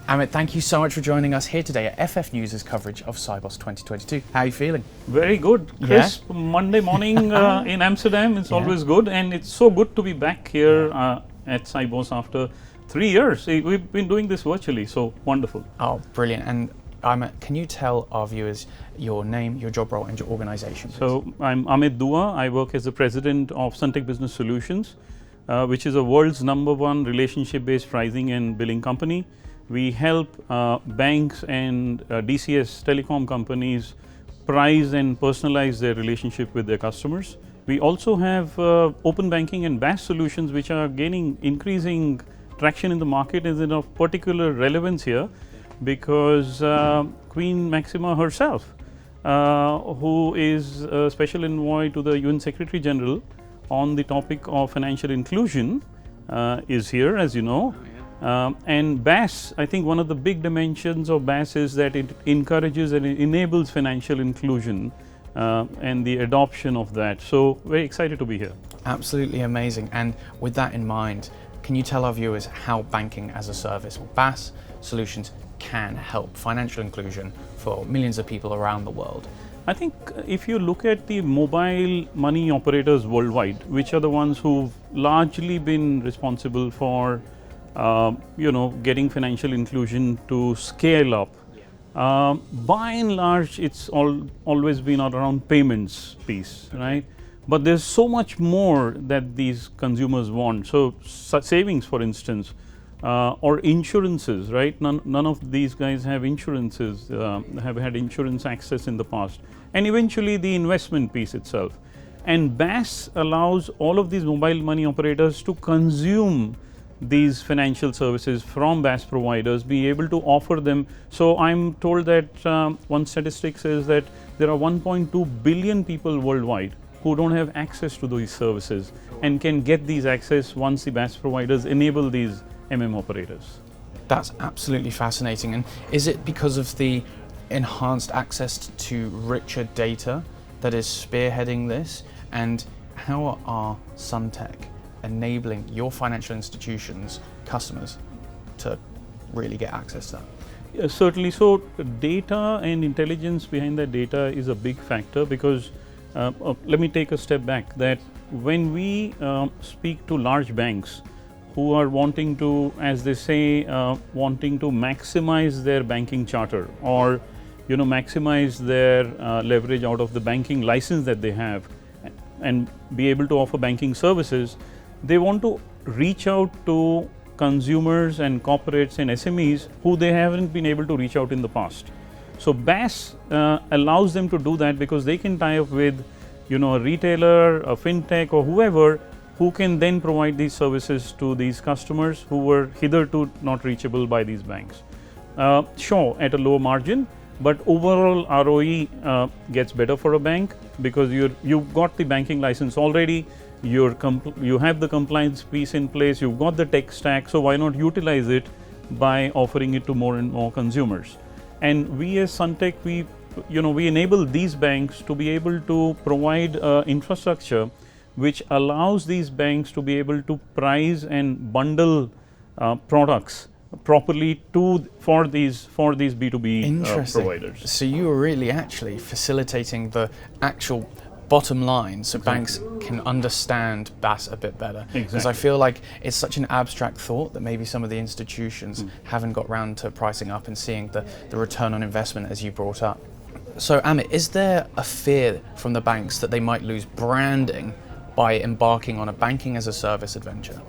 Amit, thank you so much for joining us here today at FF News' coverage of Sibos 2022. How are you feeling? Very good, Chris. Yeah? Monday morning in Amsterdam, it's always good, and it's so good to be back here at Sibos after 3 years. We've been doing this virtually, so wonderful. Oh, brilliant. And Amit, can you tell our viewers your name, your job role, and your organization, please? So, I'm Amit Dua. I work as the president of SunTec Business Solutions, which is a world's #1 relationship-based pricing and billing company. We help banks and DCS telecom companies price and personalize their relationship with their customers. We also have open banking and BaaS solutions, which are gaining increasing traction in the market, is of particular relevance here because Queen Maxima herself, who is a special envoy to the UN Secretary General on the topic of financial inclusion, is here, as you know. And BaaS, I think one of the big dimensions of BaaS is that it encourages and it enables financial inclusion and the adoption of that. So, very excited to be here. Absolutely amazing. And with that in mind, can you tell our viewers how banking as a service, or BaaS solutions, can help financial inclusion for millions of people around the world? I think if you look at the mobile money operators worldwide, which are the ones who've largely been responsible for getting financial inclusion to scale up. By and large, it's always been around payments piece, right? But there's so much more that these consumers want. So savings, for instance, or insurances, right? None of these guys have insurances, have had insurance access in the past. And eventually the investment piece itself. And BaaS allows all of these mobile money operators to consume these financial services from BaaS providers, be able to offer them. So I'm told that one statistic says that there are 1.2 billion people worldwide who don't have access to these services and can get these access once the BaaS providers enable these operators. That's absolutely fascinating. And is it because of the enhanced access to richer data that is spearheading this? And how are SunTec enabling your financial institutions, customers, to really get access to that? Yeah, certainly. So data and intelligence behind that data is a big factor because let me take a step back, that when we speak to large banks who are wanting to, as they say, wanting to maximize their banking charter or maximize their leverage out of the banking license that they have and be able to offer banking services, they want to reach out to consumers and corporates and SMEs who they haven't been able to reach out in the past. So BaaS allows them to do that because they can tie up with a retailer, a Fintech, or whoever, who can then provide these services to these customers who were hitherto not reachable by these banks. Sure, at a lower margin, but overall ROE gets better for a bank because you've got the banking license already. You have the compliance piece in place, you've got the tech stack, so why not utilize it by offering it to more and more consumers? And we as SunTec, we enable these banks to be able to provide infrastructure which allows these banks to be able to price and bundle products properly for these B2B providers. So you are really actually facilitating the actual bottom line so banks can understand BaaS a bit better. Because I feel like it's such an abstract thought that maybe some of the institutions haven't got round to pricing up and seeing the return on investment as you brought up. So Amit, is there a fear from the banks that they might lose branding by embarking on a banking as a service adventure?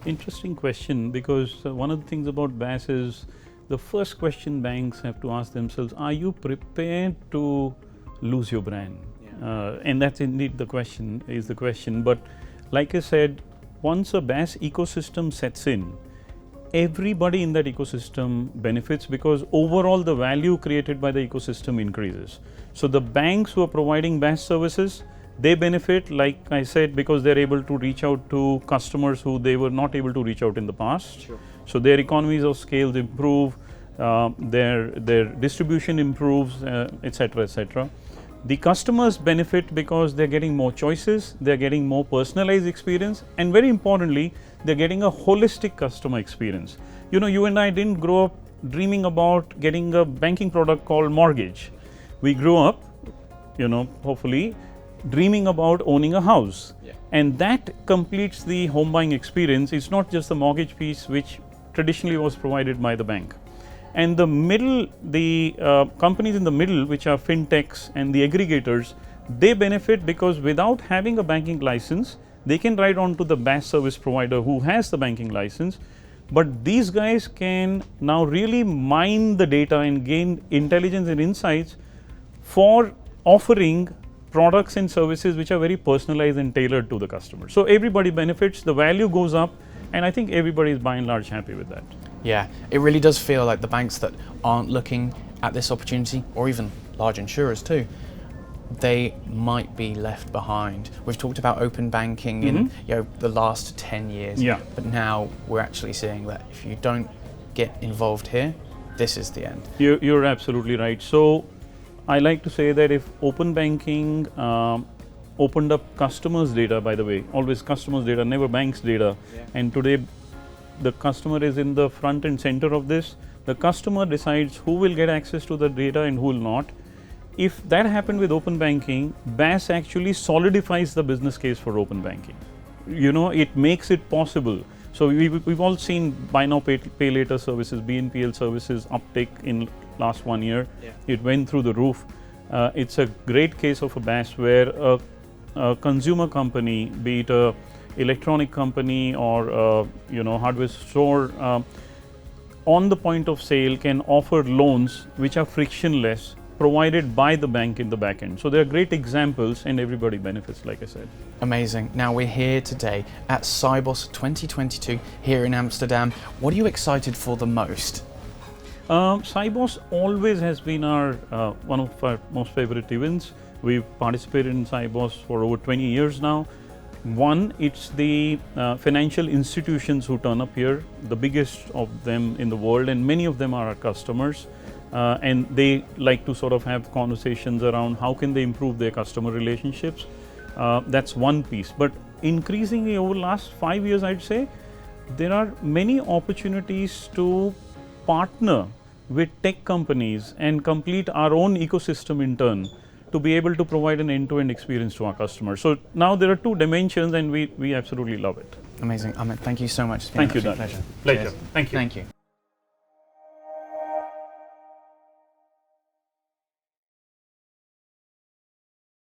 Interesting question, because one of the things about BaaS is the first question banks have to ask themselves, are you prepared to lose your brand? And that's indeed the question, But like I said, once a BaaS ecosystem sets in, everybody in that ecosystem benefits because overall the value created by the ecosystem increases. So the banks who are providing BaaS services, they benefit, like I said, because they're able to reach out to customers who they were not able to reach out in the past. Sure. So their economies of scale improve, their distribution improves, etc., etc. The customers benefit because they're getting more choices, they're getting more personalized experience, and very importantly, they're getting a holistic customer experience. You know, you and I didn't grow up dreaming about getting a banking product called mortgage. We grew up, hopefully, dreaming about owning a house. Yeah. And that completes the home buying experience. It's not just the mortgage piece, which traditionally was provided by the bank. And the middle, the companies in the middle, which are fintechs and the aggregators, they benefit because without having a banking license, they can write on to the BaaS service provider who has the banking license. But these guys can now really mine the data and gain intelligence and insights for offering products and services which are very personalized and tailored to the customer. So everybody benefits, the value goes up, and I think everybody is by and large happy with that. Yeah, it really does feel like the banks that aren't looking at this opportunity, or even large insurers too, they might be left behind. We've talked about open banking in the last 10 years, but now we're actually seeing that if you don't get involved here, this is the end. You're absolutely right. So I like to say that if open banking opened up customers' data, by the way, always customers' data, never banks' data, and today the customer is in the front and center of this. The customer decides who will get access to the data and who will not. If that happened with open banking, BaaS actually solidifies the business case for open banking. It makes it possible. So we've all seen buy now, pay later services, BNPL services uptake in last 1 year. Yeah. It went through the roof. It's a great case of a BaaS where a consumer company, be it a electronic company or hardware store, on the point of sale can offer loans which are frictionless, provided by the bank in the back end. So there are great examples and everybody benefits, like I said. Amazing. Now we're here today at Sibos 2022 here in Amsterdam. What are you excited for the most? Sibos always has been our one of our most favorite events. We've participated in Sibos for over 20 years now. One, it's the financial institutions who turn up here, the biggest of them in the world, and many of them are our customers. And they like to sort of have conversations around how can they improve their customer relationships. That's one piece. But increasingly over the last 5 years, I'd say, there are many opportunities to partner with tech companies and complete our own ecosystem in turn to be able to provide an end-to-end experience to our customers. So now there are two dimensions and we absolutely love it. Amazing. Amit, thank you so much. It's been Thank you, Dan. pleasure. Pleasure. Thank you. Thank you.